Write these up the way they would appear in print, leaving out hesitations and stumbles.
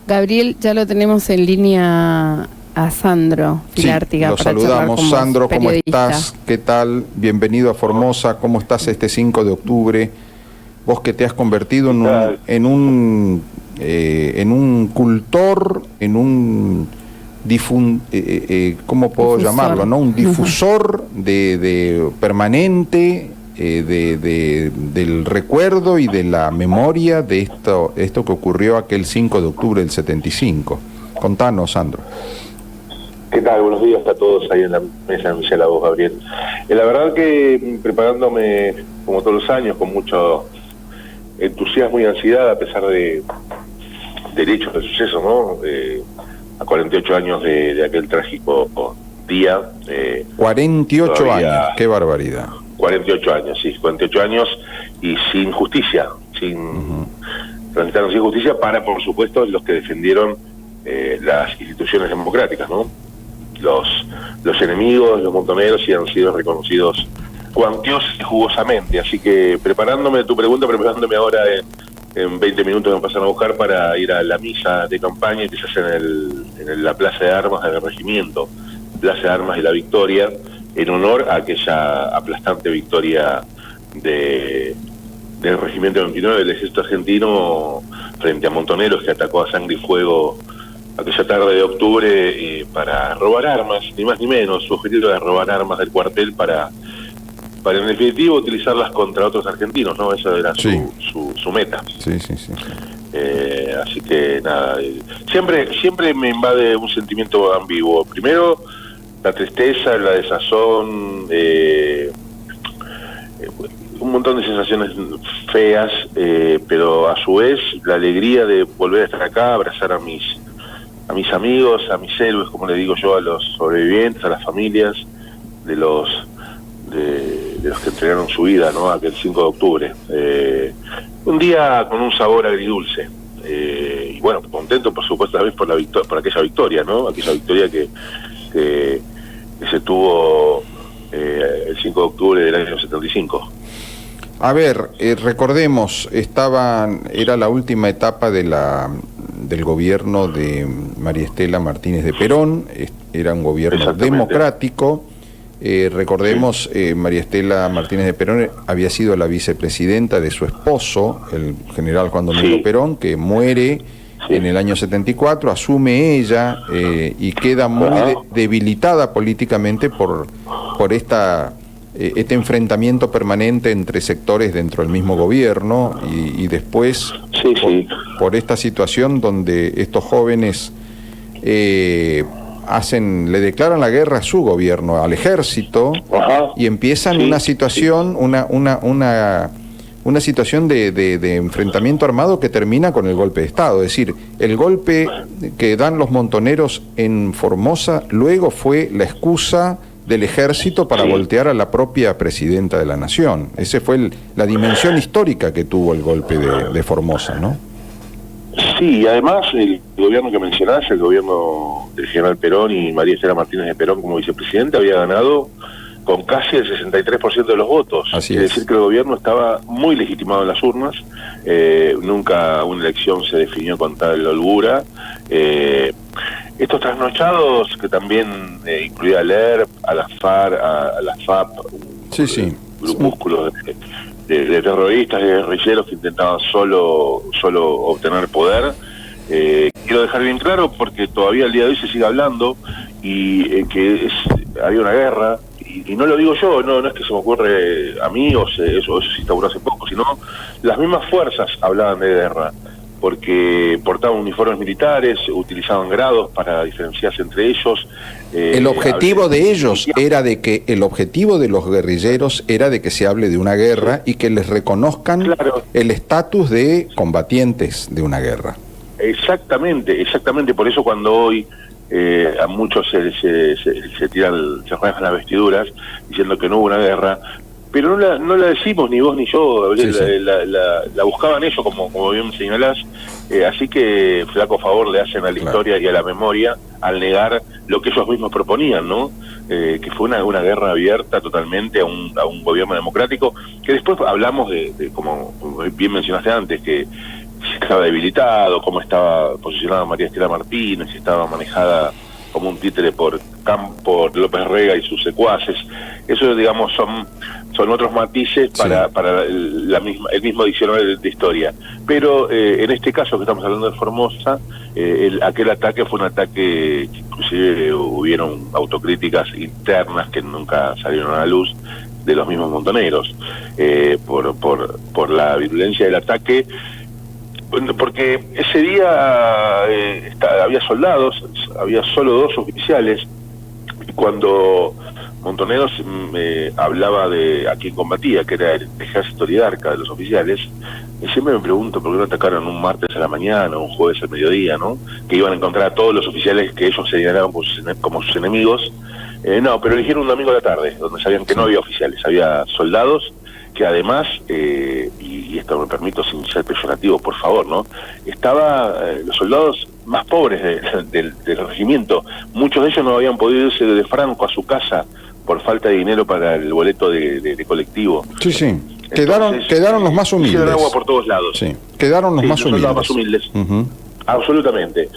Gabriel, ya lo tenemos en línea a Sandro Filártiga. Sí, lo saludamos. Sandro, ¿cómo estás? ¿Qué tal? Bienvenido a Formosa. ¿Cómo estás este 5 de octubre? Vos que te has convertido en un cultor, en un ¿cómo puedo llamarlo? ¿No? Un difusor de permanente del recuerdo y de la memoria de esto que ocurrió aquel 5 de octubre del 75. Contanos, Sandro. ¿Qué tal? Buenos días a todos ahí en la mesa, Michelle, a vos, Gabriel. La verdad que preparándome, como todos los años, con mucho entusiasmo y ansiedad, a pesar del hecho del suceso, ¿no? A 48 años de aquel trágico día. 48 todavía, años, qué barbaridad. 48 años, sí, 48 años y sin justicia, transitaron sin justicia para, por supuesto, los que defendieron las instituciones democráticas, ¿no? Los enemigos, los montoneros, sí han sido reconocidos cuantiosa y jugosamente. Así que preparándome ahora en 20 minutos me pasan a buscar para ir a la misa de campaña que se hace en la Plaza de Armas del Regimiento, Plaza de Armas de la Victoria, en honor a aquella aplastante victoria del Regimiento 29 del Ejército Argentino frente a Montoneros, que atacó a sangre y fuego aquella tarde de octubre para robar armas, ni más ni menos. Su objetivo era robar armas del cuartel para en definitivo utilizarlas contra otros argentinos, ¿no? Esa era su meta. Sí. Así que nada, siempre me invade un sentimiento ambiguo. Primero, la tristeza, la desazón, un montón de sensaciones feas, pero a su vez la alegría de volver a estar acá, abrazar a mis amigos, a mis héroes, como le digo yo, a los sobrevivientes, a las familias de los que entregaron su vida, ¿no? Aquel 5 de octubre. Un día con un sabor agridulce. Y bueno, contento por supuesto también por aquella victoria, ¿no? Aquella victoria que se tuvo el 5 de octubre del año 75. A ver, recordemos, era la última etapa del gobierno de María Estela Martínez de Perón, era un gobierno democrático. Recordemos, María Estela Martínez de Perón había sido la vicepresidenta de su esposo, el general Juan Domingo Perón, que muere en el año 74, asume ella y queda muy debilitada políticamente por este enfrentamiento permanente entre sectores dentro del mismo gobierno y después por esta situación donde estos jóvenes le declaran la guerra a su gobierno, al ejército, y empiezan una situación, una situación de enfrentamiento armado que termina con el golpe de Estado. Es decir, el golpe que dan los montoneros en Formosa luego fue la excusa del ejército para voltear a la propia presidenta de la nación. Esa fue la dimensión histórica que tuvo el golpe de Formosa, ¿no? Sí, y además el gobierno que mencionás, el gobierno del general Perón y María Estela Martínez de Perón como vicepresidenta, había ganado con casi el 63% de los votos. Así es decir, que el gobierno estaba muy legitimado en las urnas. Nunca una elección se definió con tal holgura. Estos trasnochados que también incluía al ERP, a la FARC, a la FAP, grupúsculos de terroristas y guerrilleros que intentaban solo obtener poder. Quiero dejar bien claro, porque todavía al día de hoy se sigue hablando y que había una guerra, y no lo digo yo, no es que se me ocurre a mí o eso se instauró hace poco, sino las mismas fuerzas hablaban de guerra, porque portaban uniformes militares, utilizaban grados para diferenciarse entre ellos. El objetivo de ellos el objetivo de los guerrilleros era de que se hable de una guerra y que les reconozcan el estatus de combatientes de una guerra. Exactamente, por eso cuando hoy a muchos se rasgan las vestiduras diciendo que no hubo una guerra, pero no la decimos ni vos ni yo, la buscaban ellos, como bien señalás, así que flaco favor le hacen a la historia y a la memoria al negar lo que ellos mismos proponían, ¿no? Que fue una guerra abierta totalmente a un gobierno democrático, que después hablamos de como bien mencionaste antes, que estaba debilitado, cómo estaba posicionada María Estela Martínez, si estaba manejada como un títere por López Rega y sus secuaces. Eso, digamos, son otros matices para el mismo diccionario de historia. Pero en este caso que estamos hablando de Formosa, aquel ataque fue un ataque que inclusive hubieron autocríticas internas que nunca salieron a la luz de los mismos montoneros, por la virulencia del ataque. Porque ese día había soldados, había solo 2 oficiales, y cuando Montoneros hablaba de a quién combatía, que era el ejército Lidarca de los oficiales, y siempre me pregunto por qué no atacaron un martes a la mañana, un jueves al mediodía, ¿no? Que iban a encontrar a todos los oficiales que ellos señalaban como sus enemigos. No, pero eligieron un domingo a la tarde, donde sabían que no había oficiales, había soldados que además, y esto me permito sin ser peyorativo, por favor, ¿no? Los soldados más pobres del regimiento, muchos de ellos no habían podido irse de Franco a su casa por falta de dinero para el boleto de colectivo. Sí, sí. Quedaron los más humildes. Hicieron agua por todos lados. Sí, quedaron los más humildes. Los más humildes. Absolutamente.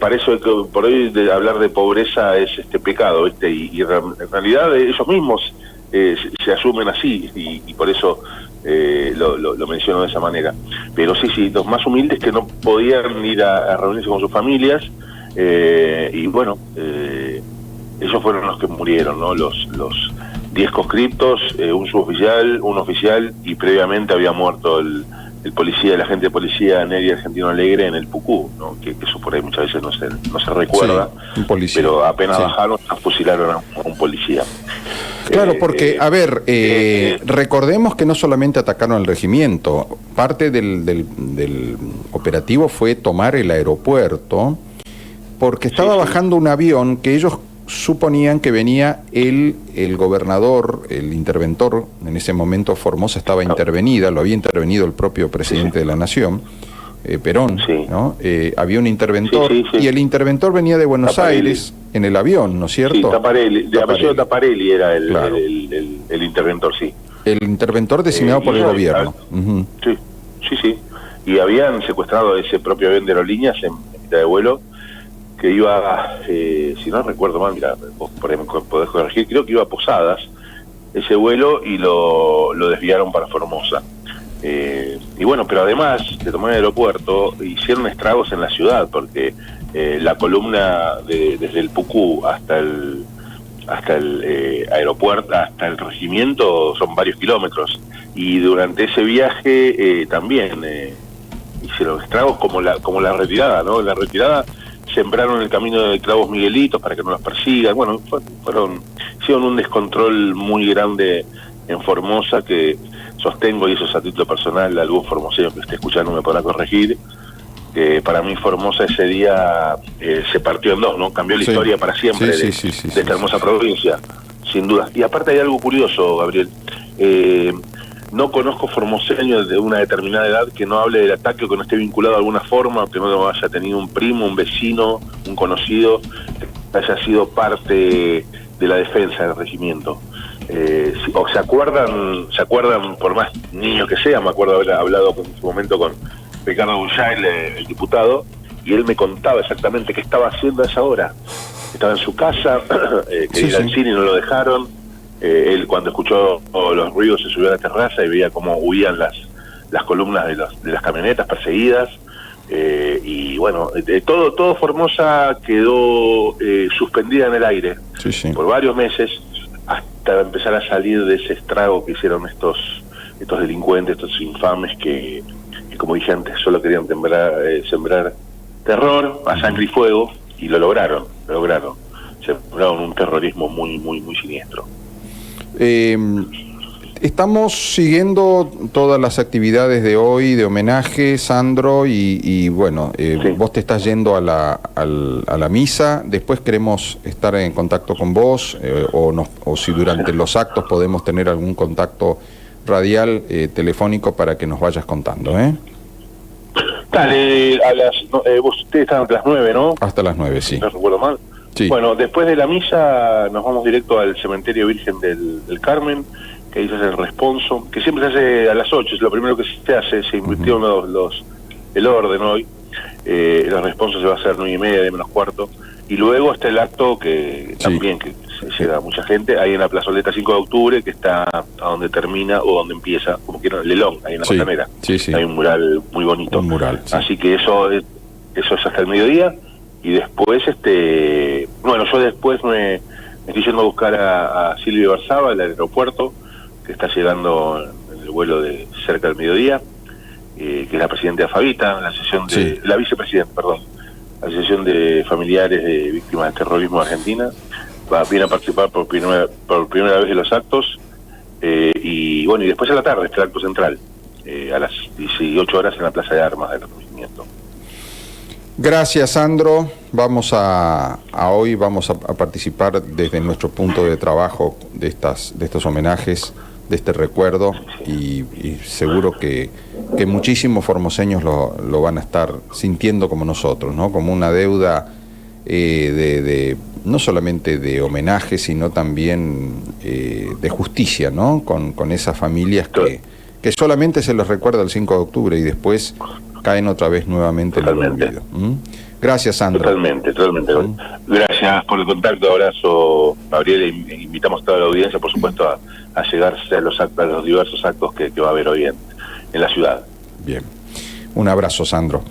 Para eso que por hoy hablar de pobreza es pecado, y en realidad ellos mismos se asumen así, y por eso lo menciono de esa manera. Pero sí, los más humildes que no podían ir a reunirse con sus familias, y bueno, ellos fueron los que murieron, ¿no? Los 10 conscriptos, un suboficial, un oficial, y previamente había muerto el policía, el agente de policía Neri Argentino Alegre en el Pucú, ¿no? Que eso por ahí muchas veces no se recuerda, sí, un policía. Pero apenas bajaron, fusilaron a un policía. Claro, porque, recordemos que no solamente atacaron el regimiento, parte del operativo fue tomar el aeropuerto, porque estaba bajando un avión que ellos suponían que venía el gobernador, el interventor. En ese momento Formosa estaba intervenida, lo había intervenido el propio presidente de la Nación, Perón, ¿no? Había un interventor, y el interventor venía de Buenos Aires en el avión, ¿no es cierto? Sí, Taparelli, de apellido Taparelli era el interventor, sí. El interventor designado por el gobierno. Sí. Y habían secuestrado ese propio avión de aerolíneas en mitad de vuelo, que iba, si no recuerdo mal, mira, vos por ahí me podés corregir, creo que iba a Posadas ese vuelo, y lo desviaron para Formosa. Y bueno, pero además de tomar el aeropuerto, hicieron estragos en la ciudad, porque la columna desde el Pucú hasta el aeropuerto, hasta el regimiento, son varios kilómetros, y durante ese viaje también hicieron estragos como la retirada, ¿no? La retirada sembraron el camino de Clavos Miguelitos para que no los persigan. Bueno, hicieron un descontrol muy grande en Formosa, que sostengo, y eso es a título personal, algún formoseño que esté escuchando me podrá corregir, que para mí Formosa ese día se partió en dos, ¿no? Cambió la historia para siempre de esta hermosa provincia, sin duda. Y aparte hay algo curioso, Gabriel, no conozco formoseños de una determinada edad que no hable del ataque o que no esté vinculado de alguna forma, que no haya tenido un primo, un vecino, un conocido, que haya sido parte de la defensa del regimiento. O se acuerdan, por más niño que sea, me acuerdo haber hablado en su momento con Ricardo Bullail, el diputado, y él me contaba exactamente qué estaba haciendo a esa hora. Estaba en su casa, quería ir al cine y no lo dejaron. Él, cuando escuchó los ruidos, se subió a la terraza y veía cómo huían las columnas de las camionetas perseguidas. Y bueno, todo Formosa quedó suspendida en el aire por varios meses, hasta empezar a salir de ese estrago que hicieron estos delincuentes, estos infames que como dije antes, solo querían sembrar terror a sangre y fuego, y lo lograron. Sembraron un terrorismo muy, muy, muy siniestro. Estamos siguiendo todas las actividades de hoy de homenaje, Sandro, y bueno, vos te estás yendo a la misa. Después queremos estar en contacto con vos, o si durante los actos podemos tener algún contacto radial, telefónico, para que nos vayas contando, Dale, ustedes están hasta las 9, ¿no? Hasta las 9, sí. No recuerdo mal. Sí. Bueno, después de la misa nos vamos directo al cementerio Virgen del Carmen, que ahí se hace el responso, que siempre se hace a las 8, es lo primero que se hace. Se invirtieron el orden hoy. La responsa se va a hacer 9:30, 10:45, y luego está el acto que también que llega mucha gente, ahí en la plazoleta 5 de octubre, que está a donde termina o donde empieza, como quieran, Lelón, ahí en la Costanera. Hay un mural muy bonito. Un mural, así que eso es hasta el mediodía, y después, bueno, yo después me estoy yendo a buscar a Silvia Barzaba al aeropuerto, que está llegando en el vuelo de cerca del mediodía, que es la presidenta de Afavita, la sesión de, la vicepresidenta, perdón, la Asociación de Familiares de Víctimas del Terrorismo de Argentina. Viene a participar por primera vez de los actos, y bueno, y después a la tarde está el acto central, a las 18 horas en la Plaza de Armas del Reconocimiento. Gracias, Sandro. Hoy vamos a participar desde nuestro punto de trabajo de estos homenajes, de este recuerdo, y seguro que muchísimos formoseños lo van a estar sintiendo como nosotros, ¿no? Como una deuda no solamente de homenaje, sino también de justicia, ¿no? Con esas familias que solamente se les recuerda el 5 de octubre y después caen otra vez nuevamente en el olvido. Gracias, Sandro. Totalmente. Gracias por el contacto, abrazo, Gabriel, e invitamos a toda la audiencia, por supuesto, a llegarse a los diversos actos que va a haber hoy en la ciudad. Bien, un abrazo, Sandro.